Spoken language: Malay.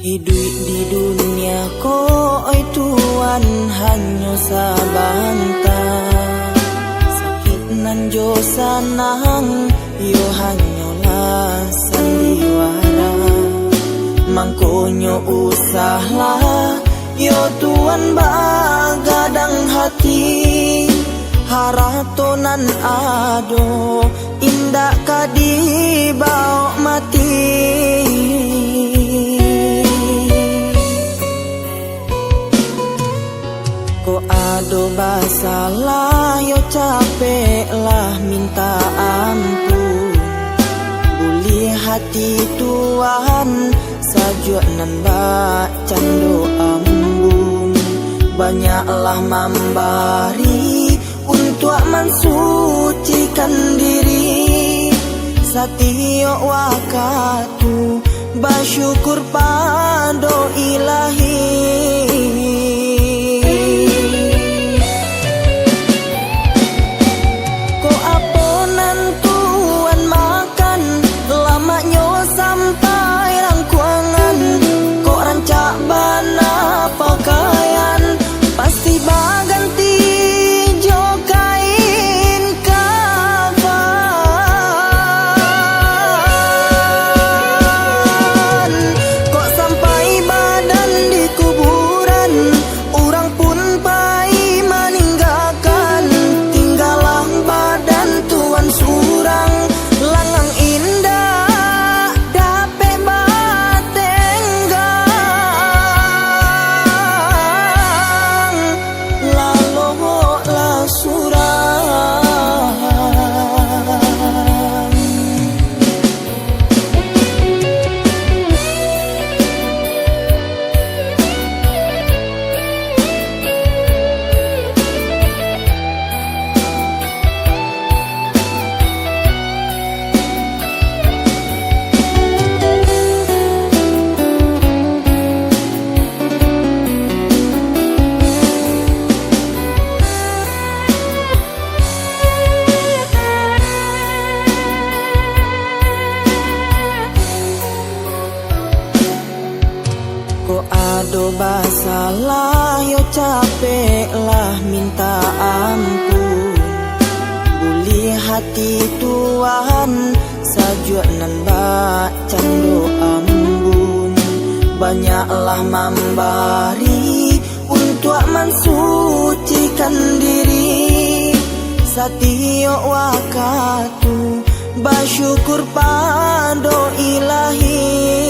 Hidup di dunia ko oi tuan hanya sabantah. Sakit nan jo sanang yo hanyalah sandiwara. Mangkonyo usahlah yo tuan bagadang hati. Haratonan ado indak kadi bau mati. Ko ado basalah yo capek lah minta ampun. Buli hati tuan sajuak nan bacan do ambung. Banyaklah membari untuk mensucikan diri. Satio wakatu bersyukur pado ilahi. Ko aponan tuan makan lamanya sampai rangkuangan. Ko rancak bana pakaian pasti baganti jo kain kafan. Kok sampai badan di kuburan orang pun pai meninggalkan. Tinggalah badan tuan surang langang indah dape batenggang. Lalu lah surang. Ko ado basalah yo capek lah minta ampun. Buli hati tuan sajuak nan bacan do ambun. Banyaklah membari untuk mensucikan diri. Satio wakatu bersyukur pado ilahi.